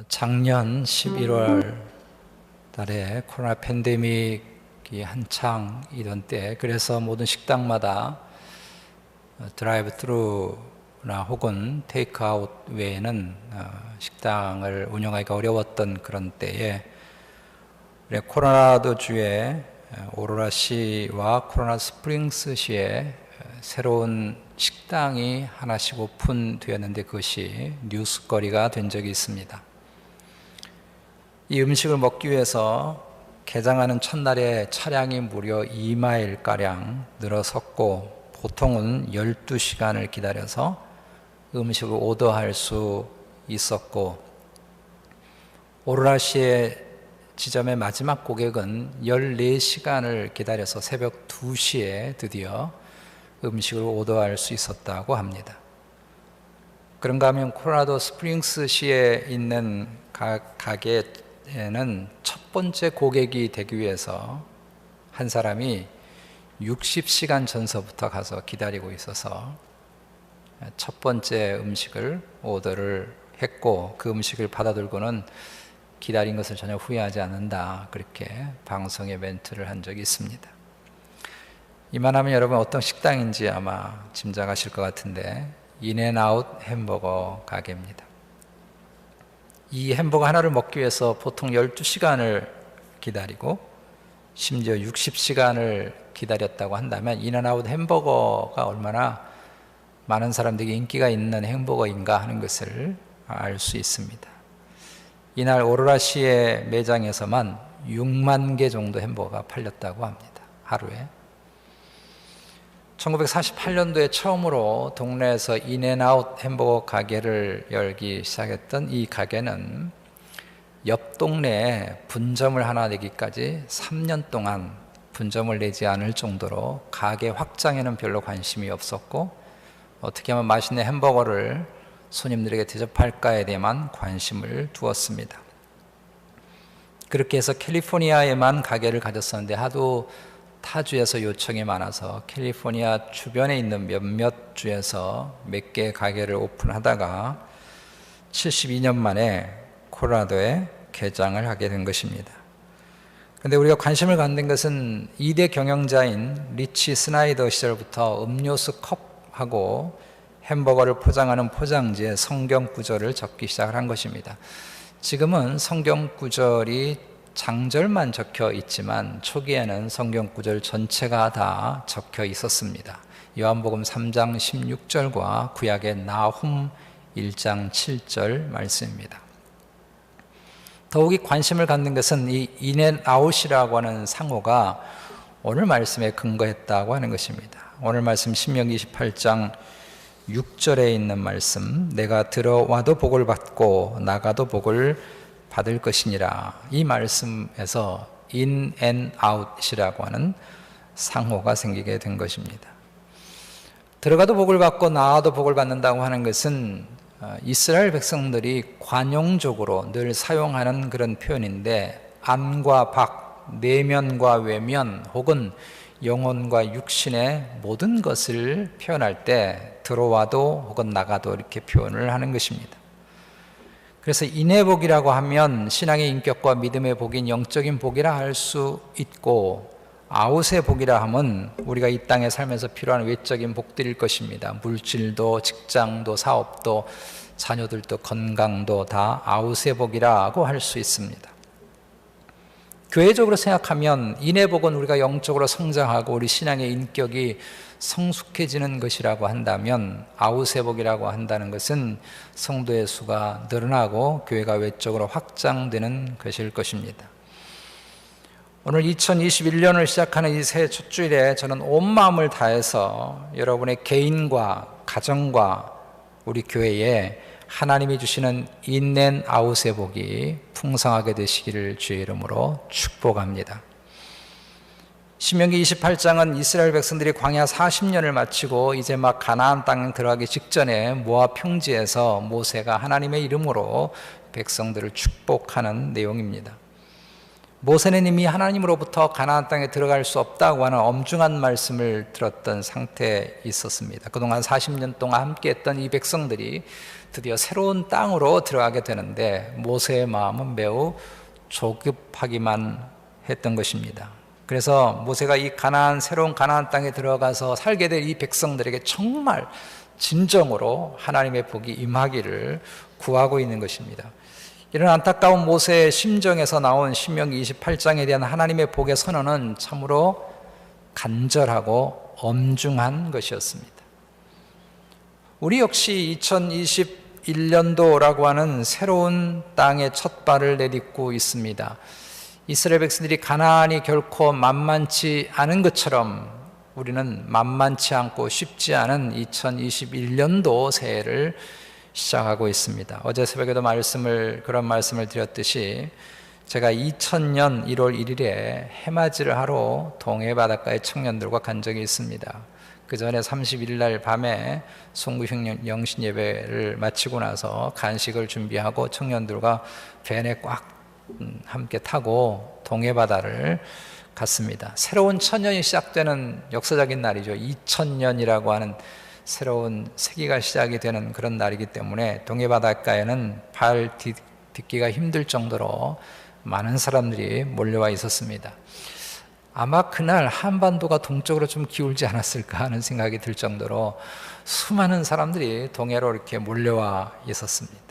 작년 11월 달에 코로나 팬데믹이 한창이던 때, 그래서 모든 식당마다 드라이브 트루나 혹은 테이크아웃 외에는 식당을 운영하기가 어려웠던 그런 때에 코로라도 주의 오로라시와 코로나 스프링스시에 새로운 식당이 하나씩 오픈되었는데 그것이 뉴스거리가 된 적이 있습니다. 이 음식을 먹기 위해서 개장하는 첫날에 차량이 무려 2마일가량 늘어섰고, 보통은 12시간을 기다려서 음식을 오더할 수 있었고, 오로라시의 지점의 마지막 고객은 14시간을 기다려서 새벽 2시에 드디어 음식을 오더할 수 있었다고 합니다. 그런가 하면 콜로라도 스프링스시에 있는 가게에는 첫 번째 고객이 되기 위해서 한 사람이 60시간 전서부터 가서 기다리고 있어서 첫 번째 음식을 오더를 했고, 그 음식을 받아들고는 기다린 것을 전혀 후회하지 않는다, 그렇게 방송에 멘트를 한 적이 있습니다. 이만하면 여러분 어떤 식당인지 아마 짐작하실 것 같은데, 인앤아웃 햄버거 가게입니다. 이 햄버거 하나를 먹기 위해서 보통 12시간을 기다리고 심지어 60시간을 기다렸다고 한다면, 인앤아웃 햄버거가 얼마나 많은 사람들에게 인기가 있는 햄버거인가 하는 것을 알 수 있습니다. 이날 오로라시의 매장에서만 6만 개 정도 햄버거가 팔렸다고 합니다. 하루에. 1948년도에 처음으로 동네에서 인앤아웃 햄버거 가게를 열기 시작했던 이 가게는 옆 동네에 분점을 하나 내기까지 3년 동안 분점을 내지 않을 정도로 가게 확장에는 별로 관심이 없었고, 어떻게 하면 맛있는 햄버거를 손님들에게 대접할까에 대해만 관심을 두었습니다. 그렇게 해서 캘리포니아에만 가게를 가졌었는데 하도 타주에서 요청이 많아서 캘리포니아 주변에 있는 몇몇 주에서 몇 개의 가게를 오픈하다가 72년 만에 콜로라도에 개장을 하게 된 것입니다. 그런데 우리가 관심을 갖는 것은 2대 경영자인 리치 스나이더 시절부터 음료수 컵하고 햄버거를 포장하는 포장지에 성경 구절을 적기 시작을 한 것입니다. 지금은 성경 구절이 장절만 적혀 있지만 초기에는 성경 구절 전체가 다 적혀 있었습니다. 요한복음 3장 16절과 구약의 나훔 1장 7절 말씀입니다. 더욱이 관심을 갖는 것은 이 인앤아웃이라고 하는 상호가 오늘 말씀에 근거했다고 하는 것입니다. 오늘 말씀 신명기 28장 6절에 있는 말씀, 내가 들어와도 복을 받고 나가도 복을 받을 것이니라. 이 말씀에서 인앤아웃이라고 하는 상호가 생기게 된 것입니다. 들어가도 복을 받고 나와도 복을 받는다고 하는 것은 이스라엘 백성들이 관용적으로 늘 사용하는 그런 표현인데, 안과 밖, 내면과 외면 혹은 영혼과 육신의 모든 것을 표현할 때 들어와도 혹은 나가도 이렇게 표현을 하는 것입니다. 그래서 인의 복이라고 하면 신앙의 인격과 믿음의 복인 영적인 복이라 할 수 있고, 아웃의 복이라 하면 우리가 이 땅에 살면서 필요한 외적인 복들일 것입니다. 물질도, 직장도, 사업도, 자녀들도, 건강도 다 아웃의 복이라고 할 수 있습니다. 교회적으로 생각하면 인의 복은 우리가 영적으로 성장하고 우리 신앙의 인격이 성숙해지는 것이라고 한다면, 아웃의 복이라고 한다는 것은 성도의 수가 늘어나고 교회가 외적으로 확장되는 것일 것입니다. 오늘 2021년을 시작하는 이 새해 첫 주일에 저는 온 마음을 다해서 여러분의 개인과 가정과 우리 교회에 하나님이 주시는 인앤아웃의 복이 풍성하게 되시기를 주의 이름으로 축복합니다. 신명기 28장은 이스라엘 백성들이 광야 40년을 마치고 이제 막 가나안 땅에 들어가기 직전에 모압 평지에서 모세가 하나님의 이름으로 백성들을 축복하는 내용입니다. 모세는 이미 하나님으로부터 가나안 땅에 들어갈 수 없다고 하는 엄중한 말씀을 들었던 상태에 있었습니다. 그동안 40년 동안 함께했던 이 백성들이 드디어 새로운 땅으로 들어가게 되는데 모세의 마음은 매우 조급하기만 했던 것입니다. 그래서 모세가 이 새로운 가나안 땅에 들어가서 살게 될 이 백성들에게 정말 진정으로 하나님의 복이 임하기를 구하고 있는 것입니다. 이런 안타까운 모세의 심정에서 나온 신명기 28장에 대한 하나님의 복의 선언은 참으로 간절하고 엄중한 것이었습니다. 우리 역시 2021년도라고 하는 새로운 땅의 첫 발을 내딛고 있습니다. 이스라엘 백성들이 가나안이 결코 만만치 않은 것처럼 우리는 만만치 않고 쉽지 않은 2021년도 새해를 시작하고 있습니다. 어제 새벽에도 그런 말씀을 드렸듯이 제가 2000년 1월 1일에 해맞이를 하러 동해 바닷가의 청년들과 간 적이 있습니다. 그 전에 31일 날 밤에 송구형 영신 예배를 마치고 나서 간식을 준비하고 청년들과 밴에 꽉 함께 타고 동해 바다를 갔습니다. 새로운 천년이 시작되는 역사적인 날이죠. 2000년이라고 하는 새로운 세기가 시작이 되는 그런 날이기 때문에 동해 바닷가에는 발 딛기가 힘들 정도로 많은 사람들이 몰려와 있었습니다. 아마 그날 한반도가 동쪽으로 좀 기울지 않았을까 하는 생각이 들 정도로 수많은 사람들이 동해로 이렇게 몰려와 있었습니다.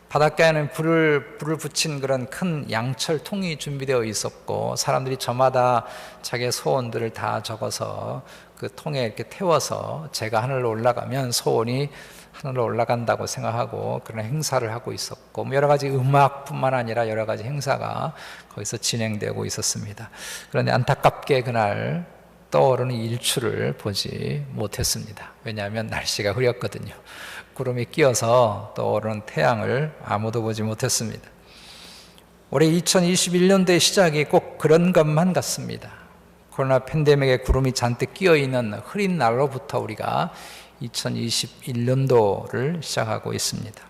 바닷가에는 불을 붙인 그런 큰 양철통이 준비되어 있었고 사람들이 저마다 자기의 소원들을 다 적어서 그 통에 이렇게 태워서 제가 하늘로 올라가면 소원이 하늘로 올라간다고 생각하고 그런 행사를 하고 있었고 여러 가지 음악뿐만 아니라 여러 가지 행사가 거기서 진행되고 있었습니다. 그런데 안타깝게 그날 떠오르는 일출을 보지 못했습니다. 왜냐하면 날씨가 흐렸거든요. 구름이 끼어서 떠오르는 태양을 아무도 보지 못했습니다. 올해 2021년도의 시작이 꼭 그런 것만 같습니다. 코로나 팬데믹에 구름이 잔뜩 끼어있는 흐린 날로부터 우리가 2021년도를 시작하고 있습니다.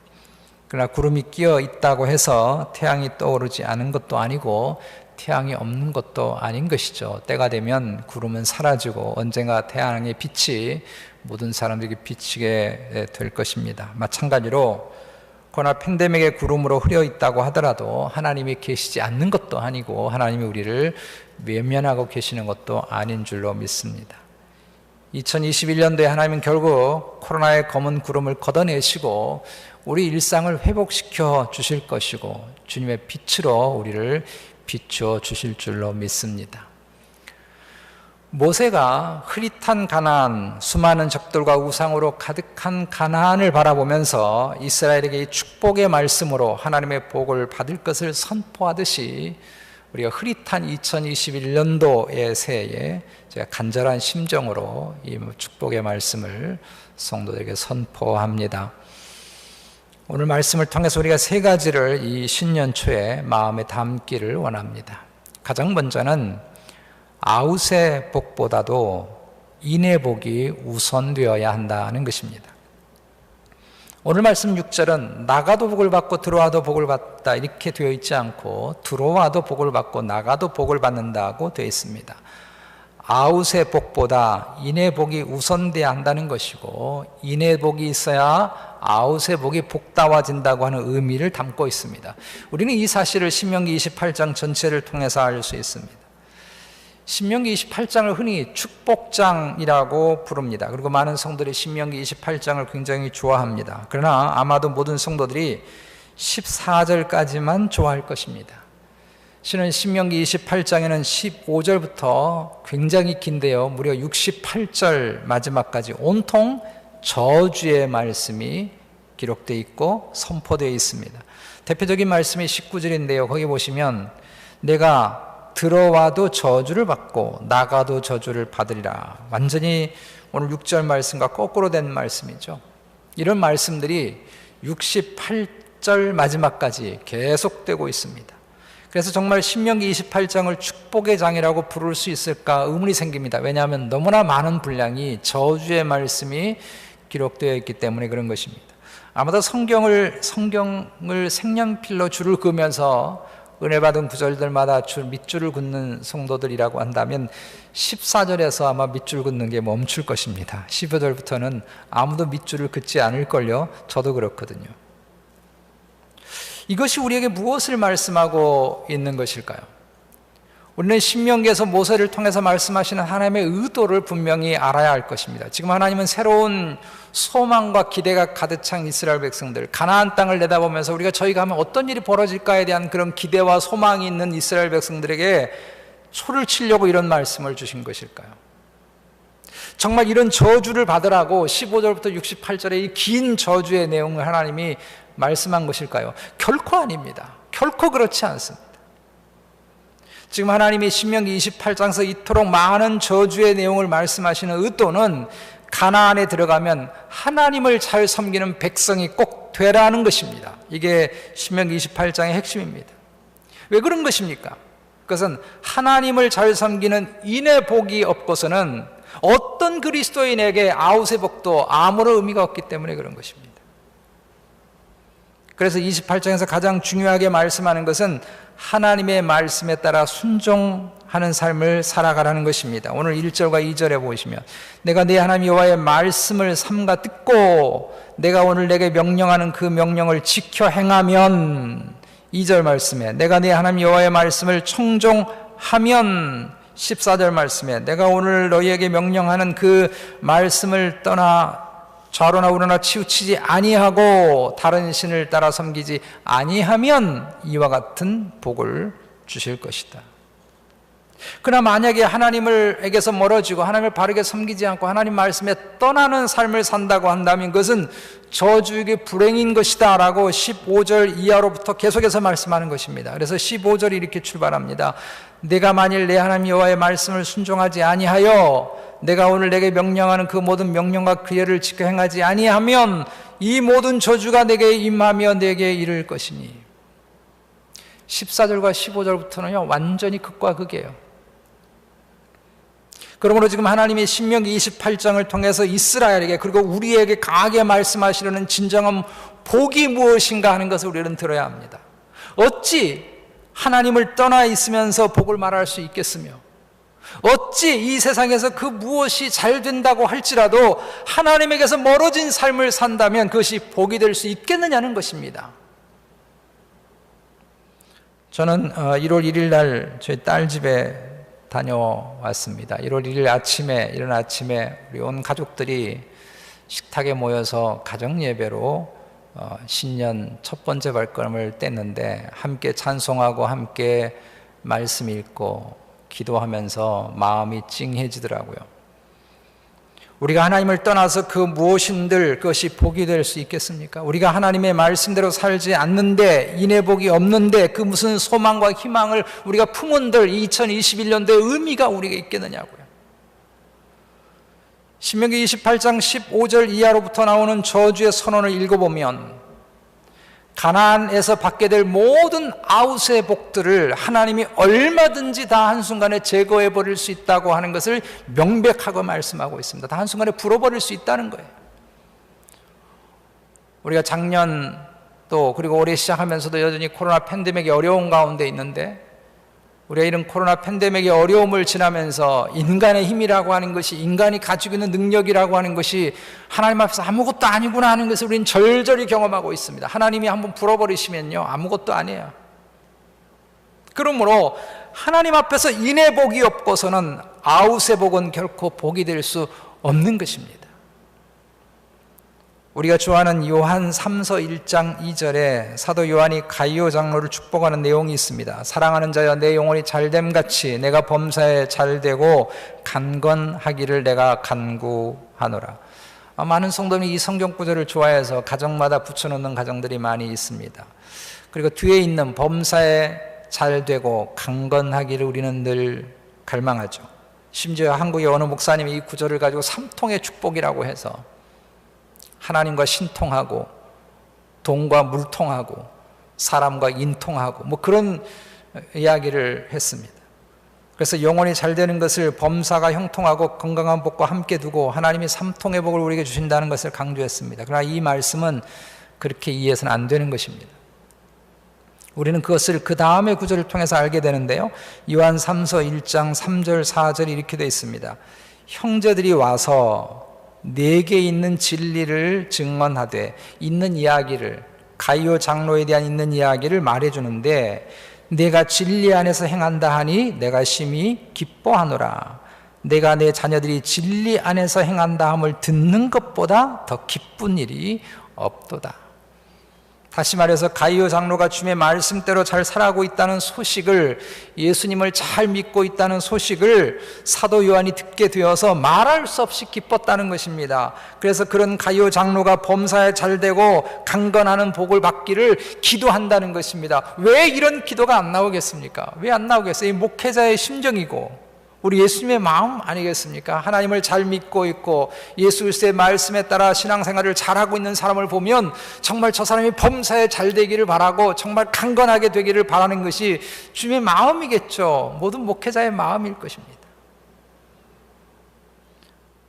그러나 구름이 끼어 있다고 해서 태양이 떠오르지 않은 것도 아니고 태양이 없는 것도 아닌 것이죠. 때가 되면 구름은 사라지고 언젠가 태양의 빛이 모든 사람들에게 비치게 될 것입니다. 마찬가지로 코로나 팬데믹의 구름으로 흐려 있다고 하더라도 하나님이 계시지 않는 것도 아니고 하나님이 우리를 외면하고 계시는 것도 아닌 줄로 믿습니다. 2021년도에 하나님은 결국 코로나의 검은 구름을 걷어내시고 우리 일상을 회복시켜 주실 것이고 주님의 빛으로 우리를 비추어 주실 줄로 믿습니다. 모세가 흐릿한 가나안, 수많은 적들과 우상으로 가득한 가나안을 바라보면서 이스라엘에게 이 축복의 말씀으로 하나님의 복을 받을 것을 선포하듯이 우리가 흐릿한 2021년도의 새해에 제가 간절한 심정으로 이 축복의 말씀을 성도들에게 선포합니다. 오늘 말씀을 통해서 우리가 세 가지를 이 신년 초에 마음에 담기를 원합니다. 가장 먼저는 아웃의 복보다도 인의 복이 우선되어야 한다는 것입니다. 오늘 말씀 6절은 나가도 복을 받고 들어와도 복을 받다 이렇게 되어 있지 않고 들어와도 복을 받고 나가도 복을 받는다고 되어 있습니다. 아웃의 복보다 인의 복이 우선되어야 한다는 것이고 인의 복이 있어야 아웃의 복이 복다워진다고 하는 의미를 담고 있습니다. 우리는 이 사실을 신명기 28장 전체를 통해서 알 수 있습니다. 신명기 28장을 흔히 축복장이라고 부릅니다. 그리고 많은 성도들이 신명기 28장을 굉장히 좋아합니다. 그러나 아마도 모든 성도들이 14절까지만 좋아할 것입니다. 실은 신명기 28장에는 15절부터 굉장히 긴데요. 무려 68절 마지막까지 온통 저주의 말씀이 기록되어 있고 선포되어 있습니다. 대표적인 말씀이 19절인데요. 거기 보시면 내가 들어와도 저주를 받고 나가도 저주를 받으리라. 완전히 오늘 6절 말씀과 거꾸로 된 말씀이죠. 이런 말씀들이 68절 마지막까지 계속되고 있습니다. 그래서 정말 신명기 28장을 축복의 장이라고 부를 수 있을까 의문이 생깁니다. 왜냐하면 너무나 많은 분량이 저주의 말씀이 기록되어 있기 때문에 그런 것입니다. 아마도 성경을 색연필로 줄을 그으면서 은혜 받은 구절들마다 밑줄을 긋는 성도들이라고 한다면 14절에서 아마 밑줄 긋는 게 멈출 것입니다. 15절부터는 아무도 밑줄을 긋지 않을걸요. 저도 그렇거든요. 이것이 우리에게 무엇을 말씀하고 있는 것일까요? 우리는 신명기에서 모세를 통해서 말씀하시는 하나님의 의도를 분명히 알아야 할 것입니다. 지금 하나님은 새로운 소망과 기대가 가득 찬 이스라엘 백성들, 가나안 땅을 내다보면서 우리가 저희가 하면 어떤 일이 벌어질까에 대한 그런 기대와 소망이 있는 이스라엘 백성들에게 초를 치려고 이런 말씀을 주신 것일까요? 정말 이런 저주를 받으라고 15절부터 68절의 이 긴 저주의 내용을 하나님이 말씀한 것일까요? 결코 아닙니다. 결코 그렇지 않습니다. 지금 하나님이 신명기 28장에서 이토록 많은 저주의 내용을 말씀하시는 의도는 가나안에 들어가면 하나님을 잘 섬기는 백성이 꼭 되라는 것입니다. 이게 신명기 28장의 핵심입니다. 왜 그런 것입니까? 그것은 하나님을 잘 섬기는 인의 복이 없고서는 어떤 그리스도인에게 아웃의 복도 아무런 의미가 없기 때문에 그런 것입니다. 그래서 28장에서 가장 중요하게 말씀하는 것은 하나님의 말씀에 따라 순종하는 삶을 살아가라는 것입니다. 오늘 1절과 2절에 보시면 내가 네 하나님 여호와의 말씀을 삼가 듣고 내가 오늘 내게 명령하는 그 명령을 지켜 행하면 2절 말씀에 내가 네 하나님 여호와의 말씀을 청종하면 14절 말씀에 내가 오늘 너희에게 명령하는 그 말씀을 떠나 좌로나 우로나 치우치지 아니하고 다른 신을 따라 섬기지 아니하면 이와 같은 복을 주실 것이다. 그러나 만약에 하나님에게서 멀어지고 하나님을 바르게 섬기지 않고 하나님 말씀에 떠나는 삶을 산다고 한다면 그것은 저주에게 불행인 것이다 라고 15절 이하로부터 계속해서 말씀하는 것입니다. 그래서 15절이 이렇게 출발합니다. 내가 만일 내 하나님 여호와의 말씀을 순종하지 아니하여 내가 오늘 내게 명령하는 그 모든 명령과 규례를 지켜 행하지 아니하면 이 모든 저주가 내게 임하며 내게 이를 것이니 14절과 15절부터는요 완전히 극과 극이에요. 그러므로 지금 하나님이 신명기 28장을 통해서 이스라엘에게 그리고 우리에게 강하게 말씀하시려는 진정한 복이 무엇인가 하는 것을 우리는 들어야 합니다. 어찌 하나님을 떠나 있으면서 복을 말할 수 있겠으며 어찌 이 세상에서 그 무엇이 잘 된다고 할지라도 하나님에게서 멀어진 삶을 산다면 그것이 복이 될 수 있겠느냐는 것입니다. 저는 1월 1일 날 저희 딸 집에 다녀왔습니다. 1월 1일 아침에 이른 아침에 우리 온 가족들이 식탁에 모여서 가정 예배로 신년 첫 번째 발걸음을 뗐는데 함께 찬송하고 함께 말씀 읽고 기도하면서 마음이 찡해지더라고요. 우리가 하나님을 떠나서 그 무엇인들 그것이 복이 될 수 있겠습니까? 우리가 하나님의 말씀대로 살지 않는데 인의 복이 없는데 그 무슨 소망과 희망을 우리가 품은들 2021년도의 의미가 우리에게 있겠느냐고요. 신명기 28장 15절 이하로부터 나오는 저주의 선언을 읽어보면 가나안에서 받게 될 모든 아웃의 복들을 하나님이 얼마든지 다 한순간에 제거해 버릴 수 있다고 하는 것을 명백하고 말씀하고 있습니다. 다 한순간에 불어버릴 수 있다는 거예요. 우리가 작년 또 그리고 올해 시작하면서도 여전히 코로나 팬데믹이 어려운 가운데 있는데 우리가 이런 코로나 팬데믹의 어려움을 지나면서 인간의 힘이라고 하는 것이 인간이 가지고 있는 능력이라고 하는 것이 하나님 앞에서 아무것도 아니구나 하는 것을 우리는 절절히 경험하고 있습니다. 하나님이 한번 불어버리시면요 아무것도 아니에요. 그러므로 하나님 앞에서 인의 복이 없고서는 아웃의 복은 결코 복이 될 수 없는 것입니다. 우리가 좋아하는 요한 3서 1장 2절에 사도 요한이 가이오 장로를 축복하는 내용이 있습니다. 사랑하는 자여 내 영혼이 잘됨같이 내가 범사에 잘되고 강건하기를 내가 간구하노라. 많은 성도님이 이 성경 구절을 좋아해서 가정마다 붙여놓는 가정들이 많이 있습니다. 그리고 뒤에 있는 범사에 잘되고 강건하기를 우리는 늘 갈망하죠. 심지어 한국의 어느 목사님이 이 구절을 가지고 삼통의 축복이라고 해서 하나님과 신통하고 돈과 물통하고 사람과 인통하고 뭐 그런 이야기를 했습니다. 그래서 영혼이 잘 되는 것을 범사가 형통하고 건강한 복과 함께 두고 하나님이 삼통의 복을 우리에게 주신다는 것을 강조했습니다. 그러나 이 말씀은 그렇게 이해해서는 안 되는 것입니다. 우리는 그것을 그 다음의 구절을 통해서 알게 되는데요. 요한 3서 1장 3절 4절이 이렇게 되어 있습니다. 형제들이 와서 내게 있는 진리를 증언하되, 있는 이야기를, 가이오 장로에 대한 있는 이야기를 말해주는데, 내가 진리 안에서 행한다 하니 내가 심히 기뻐하노라. 내가 내 자녀들이 진리 안에서 행한다 함을 듣는 것보다 더 기쁜 일이 없도다. 다시 말해서 가이오 장로가 주님의 말씀대로 잘 살아가고 있다는 소식을, 예수님을 잘 믿고 있다는 소식을 사도 요한이 듣게 되어서 말할 수 없이 기뻤다는 것입니다. 그래서 그런 가이오 장로가 범사에 잘 되고 강건하는 복을 받기를 기도한다는 것입니다. 왜 이런 기도가 안 나오겠습니까? 왜 안 나오겠어요? 이 목회자의 심정이고 우리 예수님의 마음 아니겠습니까? 하나님을 잘 믿고 있고 예수 그리스도의 말씀에 따라 신앙생활을 잘하고 있는 사람을 보면 정말 저 사람이 범사에 잘 되기를 바라고 정말 강건하게 되기를 바라는 것이 주님의 마음이겠죠. 모든 목회자의 마음일 것입니다.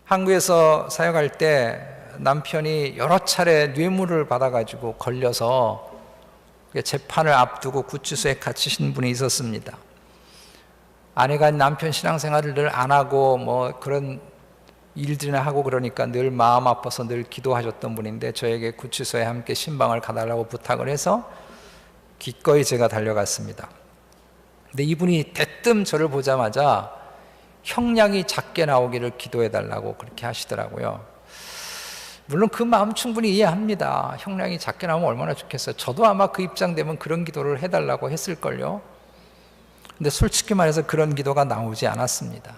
한국에서 사역할 때 남편이 여러 차례 뇌물을 받아가지고 걸려서 재판을 앞두고 구치소에 갇히신 분이 있었습니다. 아내가 남편 신앙생활을 늘 안 하고 뭐 그런 일들이나 하고 그러니까 늘 마음 아파서 늘 기도하셨던 분인데, 저에게 구치소에 함께 신방을 가달라고 부탁을 해서 기꺼이 제가 달려갔습니다. 근데 이분이 대뜸 저를 보자마자 형량이 작게 나오기를 기도해 달라고 그렇게 하시더라고요. 물론 그 마음 충분히 이해합니다. 형량이 작게 나오면 얼마나 좋겠어요. 저도 아마 그 입장 되면 그런 기도를 해달라고 했을걸요. 근데 솔직히 말해서 그런 기도가 나오지 않았습니다.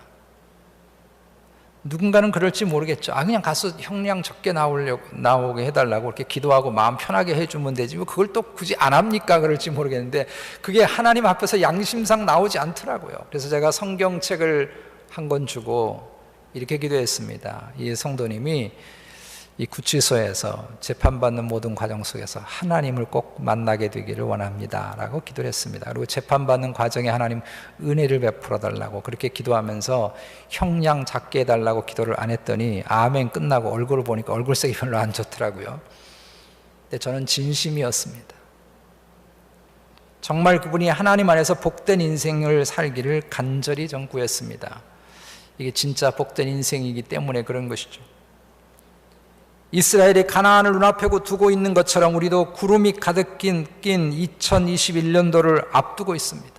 누군가는 그럴지 모르겠죠. 그냥 가서 형량 적게 나오게 해달라고 이렇게 기도하고 마음 편하게 해주면 되지, 뭐 그걸 또 굳이 안 합니까? 그럴지 모르겠는데 그게 하나님 앞에서 양심상 나오지 않더라고요. 그래서 제가 성경책을 한 권 주고 이렇게 기도했습니다. 이 성도님이 이 구치소에서 재판받는 모든 과정 속에서 하나님을 꼭 만나게 되기를 원합니다 라고 기도를 했습니다. 그리고 재판받는 과정에 하나님 은혜를 베풀어 달라고 그렇게 기도하면서 형량 작게 해달라고 기도를 안 했더니 아멘 끝나고 얼굴을 보니까 얼굴색이 별로 안 좋더라고요. 근데 저는 진심이었습니다. 정말 그분이 하나님 안에서 복된 인생을 살기를 간절히 전 구했습니다. 이게 진짜 복된 인생이기 때문에 그런 것이죠. 이스라엘이 가나안을 눈앞에 두고 있는 것처럼 우리도 구름이 가득 낀 2021년도를 앞두고 있습니다.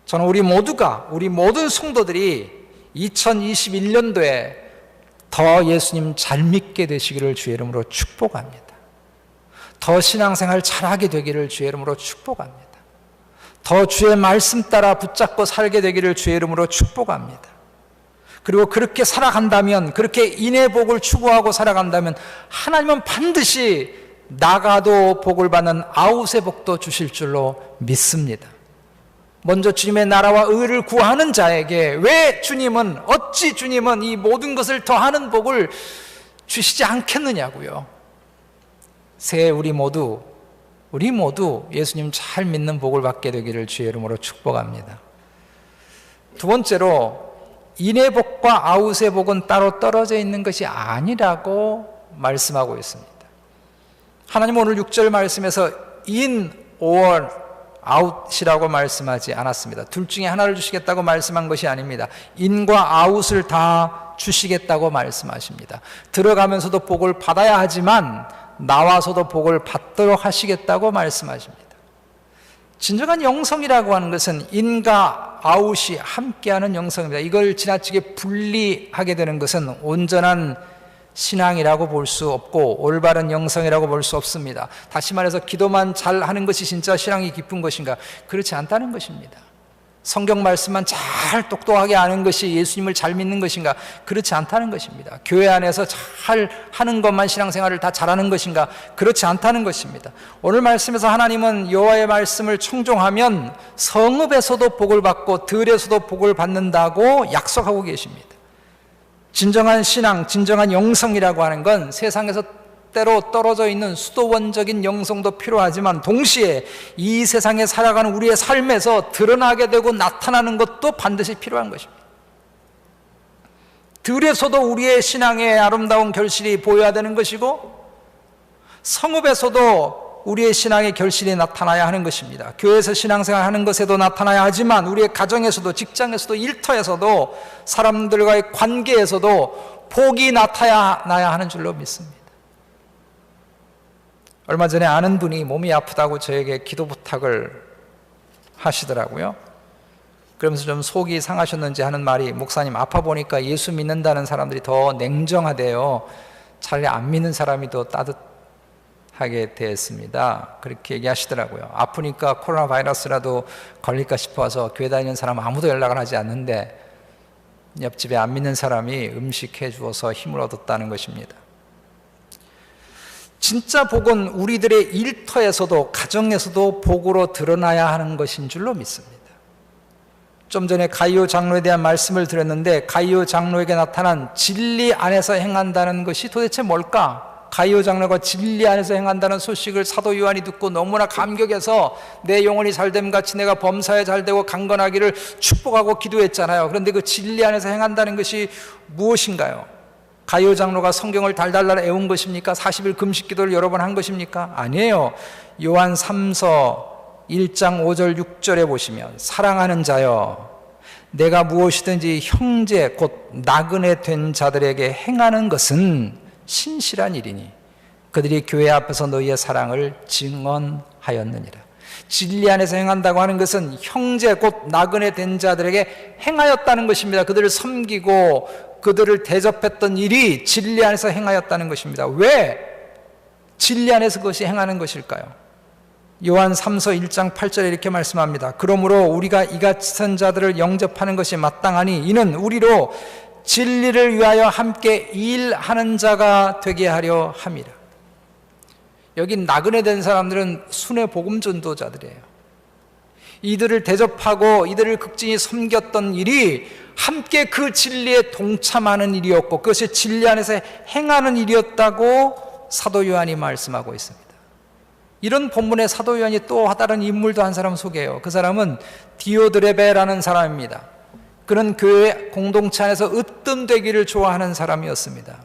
저는 우리 모든 성도들이 2021년도에 더 예수님 잘 믿게 되시기를 주의 이름으로 축복합니다. 더 신앙생활 잘하게 되기를 주의 이름으로 축복합니다. 더 주의 말씀 따라 붙잡고 살게 되기를 주의 이름으로 축복합니다. 그리고 그렇게 살아간다면, 그렇게 인의 복을 추구하고 살아간다면 하나님은 반드시 나가도 복을 받는 아웃의 복도 주실 줄로 믿습니다. 먼저 주님의 나라와 의를 구하는 자에게 어찌 주님은 이 모든 것을 더하는 복을 주시지 않겠느냐고요. 새해 우리 모두 예수님 잘 믿는 복을 받게 되기를 주의 이름으로 축복합니다. 두 번째로, 인의 복과 아웃의 복은 따로 떨어져 있는 것이 아니라고 말씀하고 있습니다. 하나님은 오늘 6절 말씀에서 in or out이라고 말씀하지 않았습니다. 둘 중에 하나를 주시겠다고 말씀한 것이 아닙니다. in과 out을 다 주시겠다고 말씀하십니다. 들어가면서도 복을 받아야 하지만 나와서도 복을 받도록 하시겠다고 말씀하십니다. 진정한 영성이라고 하는 것은 인과 아웃이 함께하는 영성입니다. 이걸 지나치게 분리하게 되는 것은 온전한 신앙이라고 볼 수 없고 올바른 영성이라고 볼 수 없습니다. 다시 말해서 기도만 잘하는 것이 진짜 신앙이 깊은 것인가? 그렇지 않다는 것입니다. 성경 말씀만 잘 똑똑하게 아는 것이 예수님을 잘 믿는 것인가? 그렇지 않다는 것입니다. 교회 안에서 잘 하는 것만 신앙생활을 다 잘하는 것인가? 그렇지 않다는 것입니다. 오늘 말씀에서 하나님은 여호와의 말씀을 청종하면 성읍에서도 복을 받고 들에서도 복을 받는다고 약속하고 계십니다. 진정한 신앙, 진정한 영성이라고 하는 건 세상에서 때로 떨어져 있는 수도원적인 영성도 필요하지만 동시에 이 세상에 살아가는 우리의 삶에서 드러나게 되고 나타나는 것도 반드시 필요한 것입니다. 들에서도 우리의 신앙의 아름다운 결실이 보여야 되는 것이고 성읍에서도 우리의 신앙의 결실이 나타나야 하는 것입니다. 교회에서 신앙생활 하는 것에도 나타나야 하지만 우리의 가정에서도, 직장에서도, 일터에서도, 사람들과의 관계에서도 복이 나타나야 하는 줄로 믿습니다. 얼마 전에 아는 분이 몸이 아프다고 저에게 기도 부탁을 하시더라고요. 그러면서 좀 속이 상하셨는지 하는 말이, 목사님 아파 보니까 예수 믿는다는 사람들이 더 냉정하대요. 차라리 안 믿는 사람이 더 따뜻하게 됐습니다. 그렇게 얘기하시더라고요. 아프니까 코로나 바이러스라도 걸릴까 싶어서 교회 다니는 사람 아무도 연락을 하지 않는데 옆집에 안 믿는 사람이 음식 해주어서 힘을 얻었다는 것입니다. 진짜 복은 우리들의 일터에서도, 가정에서도 복으로 드러나야 하는 것인 줄로 믿습니다. 좀 전에 가이오 장로에 대한 말씀을 드렸는데, 가이오 장로에게 나타난 진리 안에서 행한다는 것이 도대체 뭘까? 가이오 장로가 진리 안에서 행한다는 소식을 사도 요한이 듣고 너무나 감격해서 내 영혼이 잘됨 같이 내가 범사에 잘되고 강건하기를 축복하고 기도했잖아요. 그런데 그 진리 안에서 행한다는 것이 무엇인가요? 가이오 장로가 성경을 달달달 애운 것입니까? 40일 금식 기도를 여러 번 한 것입니까? 아니에요. 요한 3서 1장 5절 6절에 보시면, 사랑하는 자여, 내가 무엇이든지 형제 곧 나그네 된 자들에게 행하는 것은 신실한 일이니 그들이 교회 앞에서 너희의 사랑을 증언하였느니라. 진리 안에서 행한다고 하는 것은 형제 곧 나그네 된 자들에게 행하였다는 것입니다. 그들을 섬기고 그들을 대접했던 일이 진리 안에서 행하였다는 것입니다. 왜 진리 안에서 그것이 행하는 것일까요? 요한 3서 1장 8절에 이렇게 말씀합니다. 그러므로 우리가 이 같은 자들을 영접하는 것이 마땅하니 이는 우리로 진리를 위하여 함께 일하는 자가 되게 하려 함이라. 여기 나그네 된 사람들은 순회 복음 전도자들이에요. 이들을 대접하고 이들을 극진히 섬겼던 일이 함께 그 진리에 동참하는 일이었고, 그것이 진리 안에서 행하는 일이었다고 사도 요한이 말씀하고 있습니다. 이런 본문에 사도 요한이 또 다른 인물도 한 사람 소개해요. 그 사람은 디오드레베라는 사람입니다. 그는 교회 공동체 안에서 으뜸되기를 좋아하는 사람이었습니다.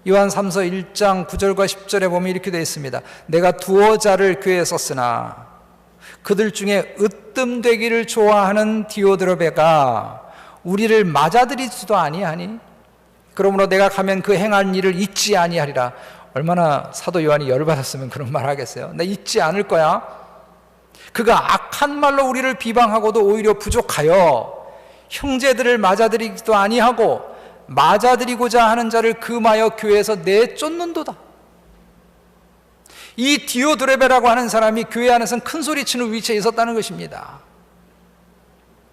요한 3서 1장 9절과 10절에 보면 이렇게 되어 있습니다. 내가 두어 자를 교회에 썼으나 그들 중에 으뜸되기를 좋아하는 디오드레베가 우리를 맞아들이지도 아니하니 그러므로 내가 가면 그 행한 일을 잊지 아니하리라. 얼마나 사도 요한이 열받았으면 그런 말 하겠어요. 나 잊지 않을 거야. 그가 악한 말로 우리를 비방하고도 오히려 부족하여 형제들을 맞아들이기도 아니하고 맞아들이고자 하는 자를 금하여 교회에서 내쫓는도다. 이 디오드레베라고 하는 사람이 교회 안에서는 큰 소리치는 위치에 있었다는 것입니다.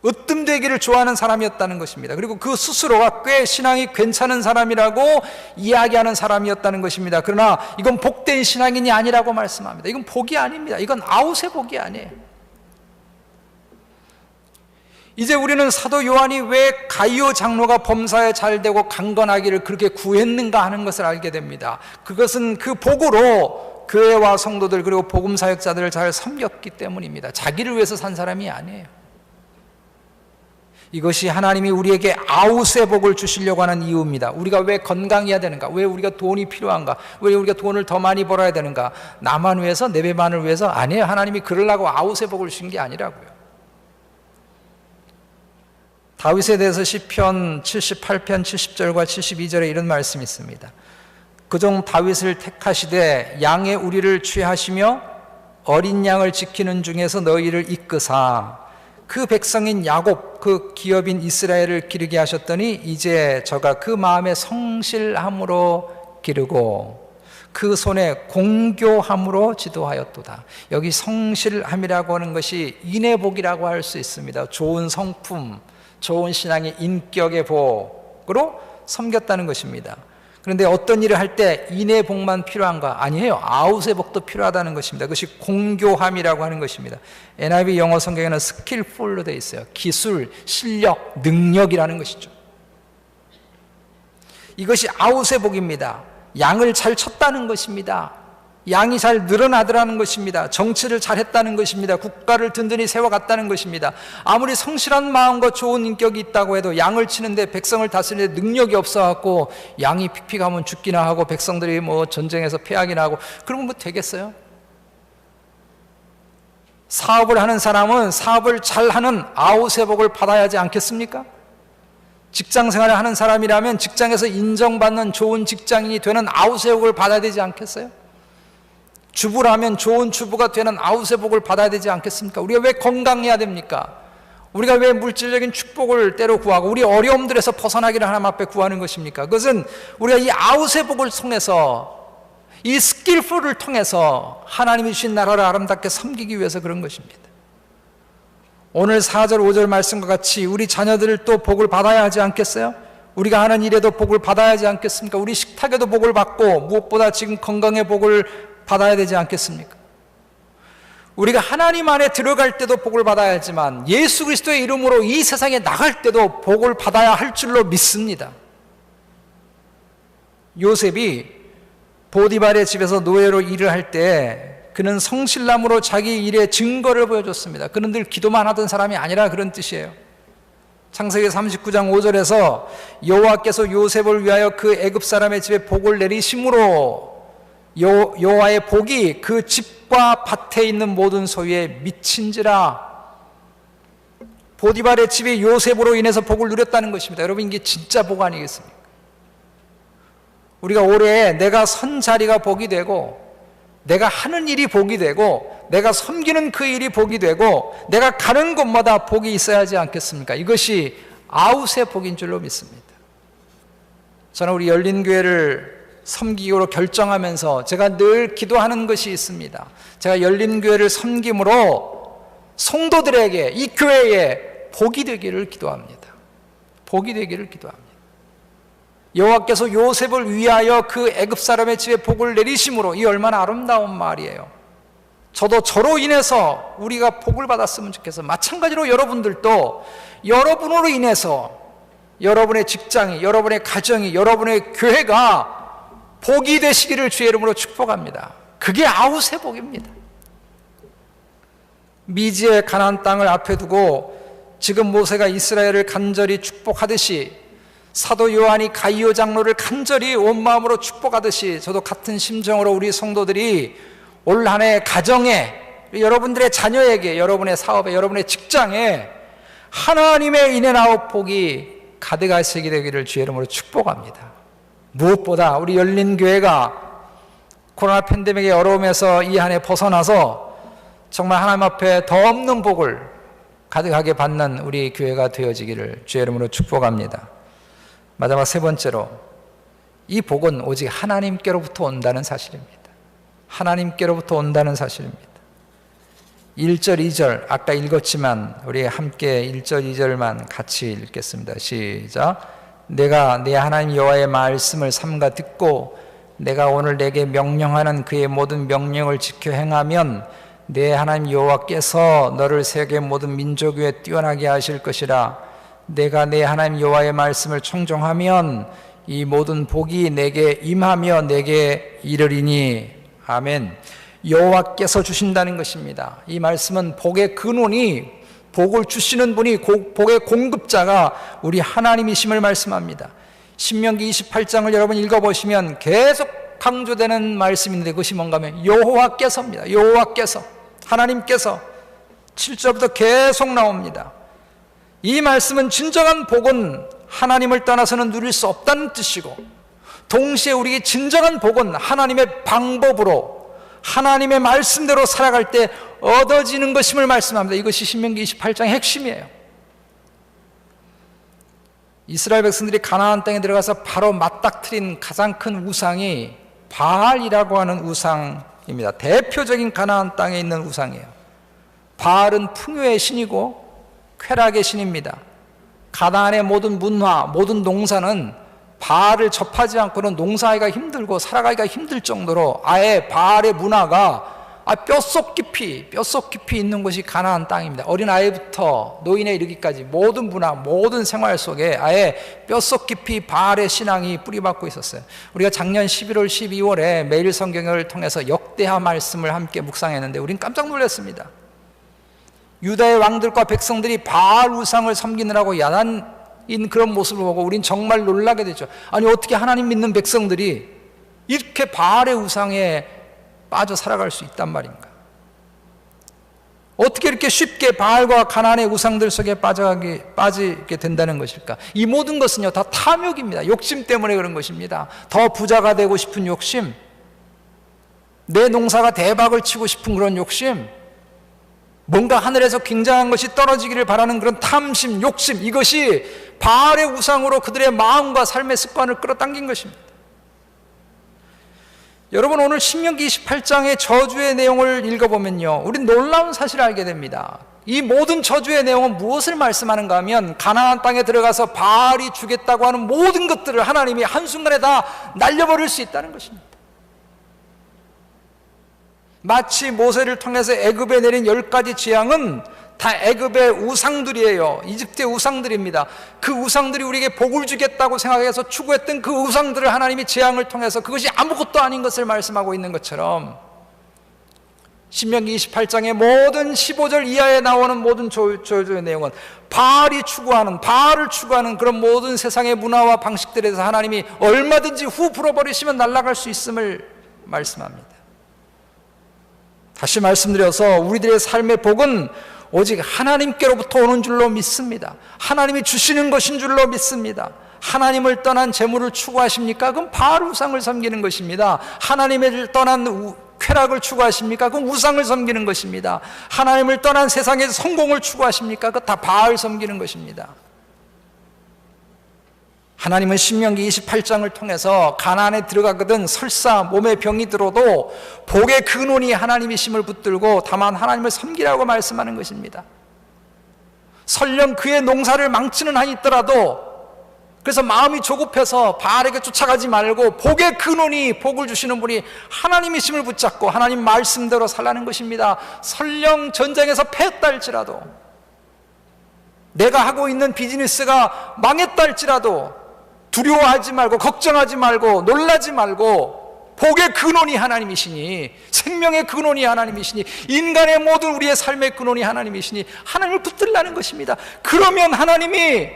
으뜸되기를 좋아하는 사람이었다는 것입니다. 그리고 그 스스로가 꽤 신앙이 괜찮은 사람이라고 이야기하는 사람이었다는 것입니다. 그러나 이건 복된 신앙인이 아니라고 말씀합니다. 이건 복이 아닙니다. 이건 아웃의 복이 아니에요. 이제 우리는 사도 요한이 왜 가이오 장로가 범사에 잘되고 강건하기를 그렇게 구했는가 하는 것을 알게 됩니다. 그것은 그 복으로 교회와 성도들 그리고 복음 사역자들을 잘 섬겼기 때문입니다. 자기를 위해서 산 사람이 아니에요. 이것이 하나님이 우리에게 아웃의 복을 주시려고 하는 이유입니다. 우리가 왜 건강해야 되는가? 왜 우리가 돈이 필요한가? 왜 우리가 돈을 더 많이 벌어야 되는가? 나만 위해서? 내 배만을 위해서? 아니에요. 하나님이 그러려고 아웃의 복을 주신 게 아니라고요. 다윗에 대해서 시편 78편 70절과 72절에 이런 말씀이 있습니다. 그종 다윗을 택하시되 양의 우리를 취하시며 어린 양을 지키는 중에서 너희를 이끄사 그 백성인 야곱 그 기업인 이스라엘을 기르게 하셨더니 이제 저가 그 마음의 성실함으로 기르고 그 손에 공교함으로 지도하였도다. 여기 성실함이라고 하는 것이 인애복이라고 할 수 있습니다. 좋은 성품, 좋은 신앙의 인격의 복으로 섬겼다는 것입니다. 그런데 어떤 일을 할 때 인의 복만 필요한가? 아니에요. 아웃의 복도 필요하다는 것입니다. 그것이 공교함이라고 하는 것입니다. NIV 영어 성경에는 skillful로 되어 있어요. 기술, 실력, 능력이라는 것이죠. 이것이 아웃의 복입니다. 양을 잘 쳤다는 것입니다. 양이 잘 늘어나더라는 것입니다. 정치를 잘했다는 것입니다. 국가를 든든히 세워갔다는 것입니다. 아무리 성실한 마음과 좋은 인격이 있다고 해도 양을 치는데 백성을 다스리는데 능력이 없어갖고 양이 픽픽하면 죽기나 하고 백성들이 뭐 전쟁에서 패하기나 하고 그러면 뭐 되겠어요? 사업을 하는 사람은 사업을 잘하는 아웃의 복을 받아야 하지 않겠습니까? 직장 생활을 하는 사람이라면 직장에서 인정받는 좋은 직장인이 되는 아웃의 복을 받아야 되지 않겠어요? 주부라면 좋은 주부가 되는 아웃의 복을 받아야 되지 않겠습니까? 우리가 왜 건강해야 됩니까? 우리가 왜 물질적인 축복을 때로 구하고 우리 어려움들에서 벗어나기를 하나님 앞에 구하는 것입니까? 그것은 우리가 이 아웃의 복을 통해서, 이 스킬풀을 통해서 하나님이 주신 나라를 아름답게 섬기기 위해서 그런 것입니다. 오늘 4절 5절 말씀과 같이 우리 자녀들을 또 복을 받아야 하지 않겠어요? 우리가 하는 일에도 복을 받아야 하지 않겠습니까? 우리 식탁에도 복을 받고 무엇보다 지금 건강의 복을 받아야 되지 않겠습니까? 우리가 하나님 안에 들어갈 때도 복을 받아야 하지만 예수 그리스도의 이름으로 이 세상에 나갈 때도 복을 받아야 할 줄로 믿습니다. 요셉이 보디발의 집에서 노예로 일을 할 때 그는 성실남으로 자기 일의 증거를 보여줬습니다. 그는 늘 기도만 하던 사람이 아니라 그런 뜻이에요. 창세기 39장 5절에서 여호와께서 요셉을 위하여 그 애굽 사람의 집에 복을 내리심으로 여호와의 복이 그 집과 밭에 있는 모든 소유에 미친지라. 보디발의 집이 요셉으로 인해서 복을 누렸다는 것입니다. 여러분, 이게 진짜 복 아니겠습니까? 우리가 올해 내가 선 자리가 복이 되고, 내가 하는 일이 복이 되고, 내가 섬기는 그 일이 복이 되고, 내가 가는 곳마다 복이 있어야 하지 않겠습니까? 이것이 아웃의 복인 줄로 믿습니다. 저는 우리 열린교회를 섬기기로 결정하면서 제가 늘 기도하는 것이 있습니다. 제가 열린교회를 섬김으로 성도들에게, 이 교회에 복이 되기를 기도합니다. 복이 되기를 기도합니다. 여호와께서 요셉을 위하여 그 애굽 사람의 집에 복을 내리심으로, 이 얼마나 아름다운 말이에요. 저도 저로 인해서 우리가 복을 받았으면 좋겠어요. 마찬가지로 여러분들도 여러분으로 인해서 여러분의 직장이, 여러분의 가정이, 여러분의 교회가 복이 되시기를 주의 이름으로 축복합니다. 그게 아웃의 복입니다. 미지의 가나안 땅을 앞에 두고 지금 모세가 이스라엘을 간절히 축복하듯이, 사도 요한이 가이오 장로를 간절히 온 마음으로 축복하듯이, 저도 같은 심정으로 우리 성도들이 올 한 해 가정에, 여러분들의 자녀에게, 여러분의 사업에, 여러분의 직장에 하나님의 인앤아웃 복이 가득하시게 되기를 주의 이름으로 축복합니다. 무엇보다 우리 열린교회가 코로나 팬데믹의 어려움에서 이 한 해 벗어나서 정말 하나님 앞에 더 없는 복을 가득하게 받는 우리 교회가 되어지기를 주의 이름으로 축복합니다. 마지막 세 번째로, 이 복은 오직 하나님께로부터 온다는 사실입니다. 하나님께로부터 온다는 사실입니다. 1절, 2절 아까 읽었지만 우리 함께 1절, 2절만 같이 읽겠습니다. 시작. 내가 내 하나님 여호와의 말씀을 삼가 듣고 내가 오늘 내게 명령하는 그의 모든 명령을 지켜 행하면 내 하나님 여호와께서 너를 세계 모든 민족 위에 뛰어나게 하실 것이라. 내가 내 하나님 여호와의 말씀을 청종하면 이 모든 복이 내게 임하며 내게 이르리니. 아멘. 여호와께서 주신다는 것입니다. 이 말씀은 복의 근원이, 복을 주시는 분이, 복의 공급자가 우리 하나님이심을 말씀합니다. 신명기 28장을 여러분 읽어보시면 계속 강조되는 말씀이 있는데 그것이 뭔가 하면 여호와께서입니다. 여호와께서, 하나님께서 7절부터 계속 나옵니다. 이 말씀은 진정한 복은 하나님을 떠나서는 누릴 수 없다는 뜻이고, 동시에 우리의 진정한 복은 하나님의 방법으로, 하나님의 말씀대로 살아갈 때 얻어지는 것임을 말씀합니다. 이것이 신명기 28장의 핵심이에요. 이스라엘 백성들이 가나안 땅에 들어가서 바로 맞닥뜨린 가장 큰 우상이 바알이라고 하는 우상입니다. 대표적인 가나안 땅에 있는 우상이에요. 바알은 풍요의 신이고 쾌락의 신입니다. 가나안의 모든 문화, 모든 농사는 바알을 접하지 않고는 농사하기가 힘들고 살아가기가 힘들 정도로 아예 바알의 문화가 뼛속 깊이 있는 것이 가나안 땅입니다. 어린아이부터 노인에 이르기까지 모든 문화, 모든 생활 속에 아예 뼛속 깊이 바알의 신앙이 뿌리박고 있었어요. 우리가 작년 11월, 12월에 매일 성경을 통해서 역대하 말씀을 함께 묵상했는데 우린 깜짝 놀랐습니다. 유다의 왕들과 백성들이 바알 우상을 섬기느라고 야단인 그런 모습을 보고 우린 정말 놀라게 되죠. 아니, 어떻게 하나님 믿는 백성들이 이렇게 바알의 우상에 빠져 살아갈 수 있단 말인가? 어떻게 이렇게 쉽게 바알과 가나안의 우상들 속에 빠지게 된다는 것일까? 이 모든 것은요, 다 탐욕입니다. 욕심 때문에 그런 것입니다. 더 부자가 되고 싶은 욕심, 내 농사가 대박을 치고 싶은 그런 욕심, 뭔가 하늘에서 굉장한 것이 떨어지기를 바라는 그런 탐심, 욕심, 이것이 바알의 우상으로 그들의 마음과 삶의 습관을 끌어당긴 것입니다. 여러분, 오늘 신명기 28장의 저주의 내용을 읽어보면요, 우리 놀라운 사실을 알게 됩니다. 이 모든 저주의 내용은 무엇을 말씀하는가 하면 가나안 땅에 들어가서 바알이 주겠다고 하는 모든 것들을 하나님이 한순간에 다 날려버릴 수 있다는 것입니다. 마치 모세를 통해서 애굽에 내린 10가지 재앙은 다 애굽의 우상들이에요. 이집트의 우상들입니다. 그 우상들이 우리에게 복을 주겠다고 생각해서 추구했던 그 우상들을 하나님이 재앙을 통해서 그것이 아무것도 아닌 것을 말씀하고 있는 것처럼, 신명기 28장의 모든 15절 이하에 나오는 모든 저주의 내용은 바알을 추구하는 그런 모든 세상의 문화와 방식들에 대해서 하나님이 얼마든지 후 불어버리시면 날아갈 수 있음을 말씀합니다. 다시 말씀드려서 우리들의 삶의 복은 오직 하나님께로부터 오는 줄로 믿습니다. 하나님이 주시는 것인 줄로 믿습니다. 하나님을 떠난 재물을 추구하십니까? 그건 바알 우상을 섬기는 것입니다. 하나님을 떠난 쾌락을 추구하십니까? 그건 우상을 섬기는 것입니다. 하나님을 떠난 세상의 성공을 추구하십니까? 그건 다 바알 섬기는 것입니다. 하나님은 신명기 28장을 통해서 가나안에 들어가거든 설사 몸에 병이 들어도 복의 근원이 하나님이심을 붙들고 다만 하나님을 섬기라고 말씀하는 것입니다. 설령 그의 농사를 망치는 한이 있더라도, 그래서 마음이 조급해서 바알에게 쫓아가지 말고 복의 근원이, 복을 주시는 분이 하나님이심을 붙잡고 하나님 말씀대로 살라는 것입니다. 설령 전쟁에서 패했다 할지라도, 내가 하고 있는 비즈니스가 망했다 할지라도 두려워하지 말고, 걱정하지 말고, 놀라지 말고, 복의 근원이 하나님이시니, 생명의 근원이 하나님이시니, 인간의 모든 우리의 삶의 근원이 하나님이시니 하나님을 붙들라는 것입니다. 그러면 하나님이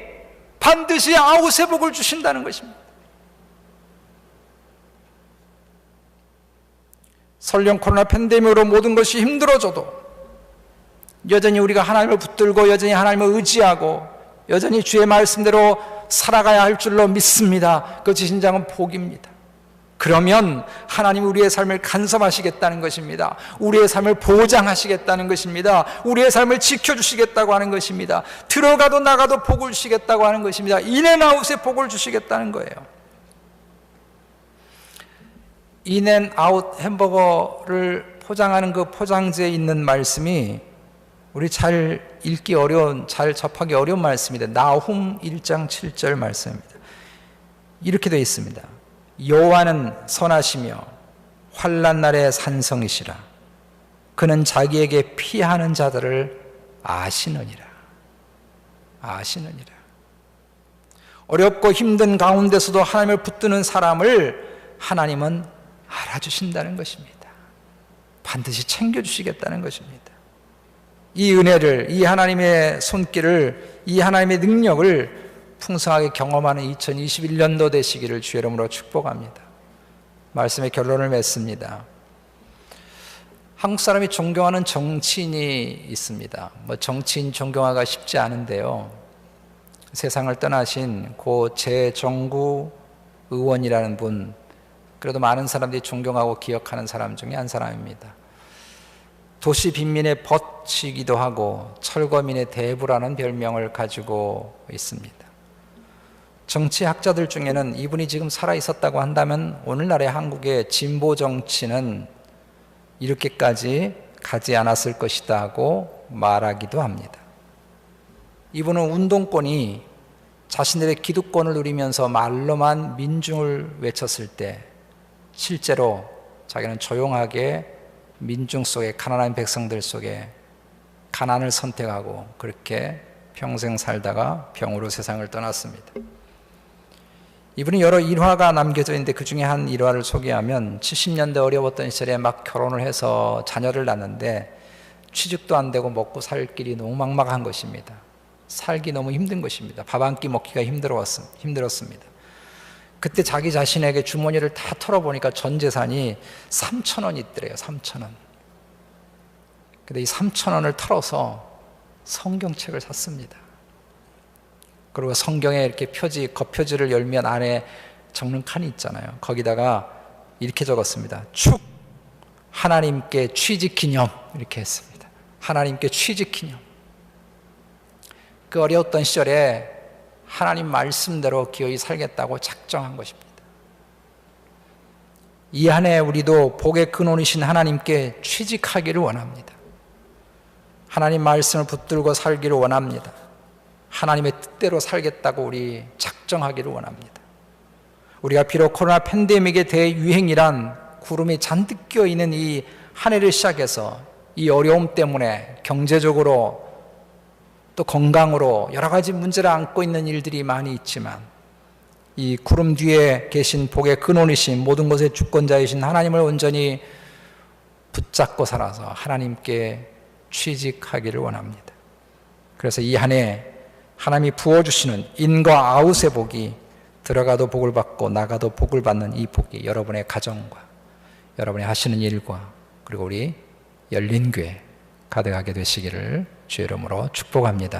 반드시 아웃의 복을 주신다는 것입니다. 설령 코로나 팬데믹으로 모든 것이 힘들어져도 여전히 우리가 하나님을 붙들고 여전히 하나님을 의지하고 여전히 주의 말씀대로 살아가야 할 줄로 믿습니다. 그것이 진정한 복입니다. 그러면 하나님이 우리의 삶을 간섭하시겠다는 것입니다. 우리의 삶을 보장하시겠다는 것입니다. 우리의 삶을 지켜주시겠다고 하는 것입니다. 들어가도 나가도 복을 주시겠다고 하는 것입니다. 인앤아웃의 복을 주시겠다는 거예요. 인앤아웃 햄버거를 포장하는 그 포장지에 있는 말씀이 우리 잘 읽기 어려운, 잘 접하기 어려운 말씀입니다. 나훔 1장 7절 말씀입니다. 이렇게 되어 있습니다. 여호와는 선하시며 환난 날의 산성이시라. 그는 자기에게 피하는 자들을 아시느니라. 아시느니라. 어렵고 힘든 가운데서도 하나님을 붙드는 사람을 하나님은 알아주신다는 것입니다. 반드시 챙겨주시겠다는 것입니다. 이 은혜를, 이 하나님의 손길을, 이 하나님의 능력을 풍성하게 경험하는 2021년도 되시기를 주의 이름으로 축복합니다. 말씀의 결론을 맺습니다. 한국 사람이 존경하는 정치인이 있습니다. 정치인 존경하기가 쉽지 않은데요, 세상을 떠나신 고 재정구 의원이라는 분, 그래도 많은 사람들이 존경하고 기억하는 사람 중에 한 사람입니다. 도시 빈민의 벗이기도 하고 철거민의 대부라는 별명을 가지고 있습니다. 정치학자들 중에는 이분이 지금 살아 있었다고 한다면 오늘날의 한국의 진보 정치는 이렇게까지 가지 않았을 것이다 하고 말하기도 합니다. 이분은 운동권이 자신들의 기득권을 누리면서 말로만 민중을 외쳤을 때 실제로 자기는 조용하게 민중 속에, 가난한 백성들 속에 가난을 선택하고 그렇게 평생 살다가 병으로 세상을 떠났습니다. 이분이 여러 일화가 남겨져 있는데 그 중에 한 일화를 소개하면 70년대 어려웠던 시절에 막 결혼을 해서 자녀를 낳는데 취직도 안 되고 먹고 살 길이 너무 막막한 것입니다. 살기 너무 힘든 것입니다. 밥 한 끼 먹기가 힘들었습니다. 그때 자기 자신에게 주머니를 다 털어보니까 전 재산이 3,000원 있더래요. 3,000원. 근데 이 3,000원을 털어서 성경책을 샀습니다. 그리고 성경에 이렇게 겉표지를 열면 안에 적는 칸이 있잖아요. 거기다가 이렇게 적었습니다. 축! 하나님께 취직 기념. 이렇게 했습니다. 하나님께 취직 기념. 그 어려웠던 시절에 하나님 말씀대로 기어이 살겠다고 작정한 것입니다. 이 한 해 우리도 복의 근원이신 하나님께 취직하기를 원합니다. 하나님 말씀을 붙들고 살기를 원합니다. 하나님의 뜻대로 살겠다고 우리 작정하기를 원합니다. 우리가 비록 코로나 팬데믹의 대유행이란 구름이 잔뜩 끼어있는 이 한 해를 시작해서 이 어려움 때문에 경제적으로 또 건강으로 여러 가지 문제를 안고 있는 일들이 많이 있지만 이 구름 뒤에 계신 복의 근원이신 모든 것의 주권자이신 하나님을 온전히 붙잡고 살아서 하나님께 취직하기를 원합니다. 그래서 이 한 해 하나님이 부어주시는 인과 아웃의 복이 들어가도 복을 받고 나가도 복을 받는 이 복이 여러분의 가정과 여러분이 하시는 일과 그리고 우리 열린교회 가득하게 되시기를 주의 이름으로 축복합니다.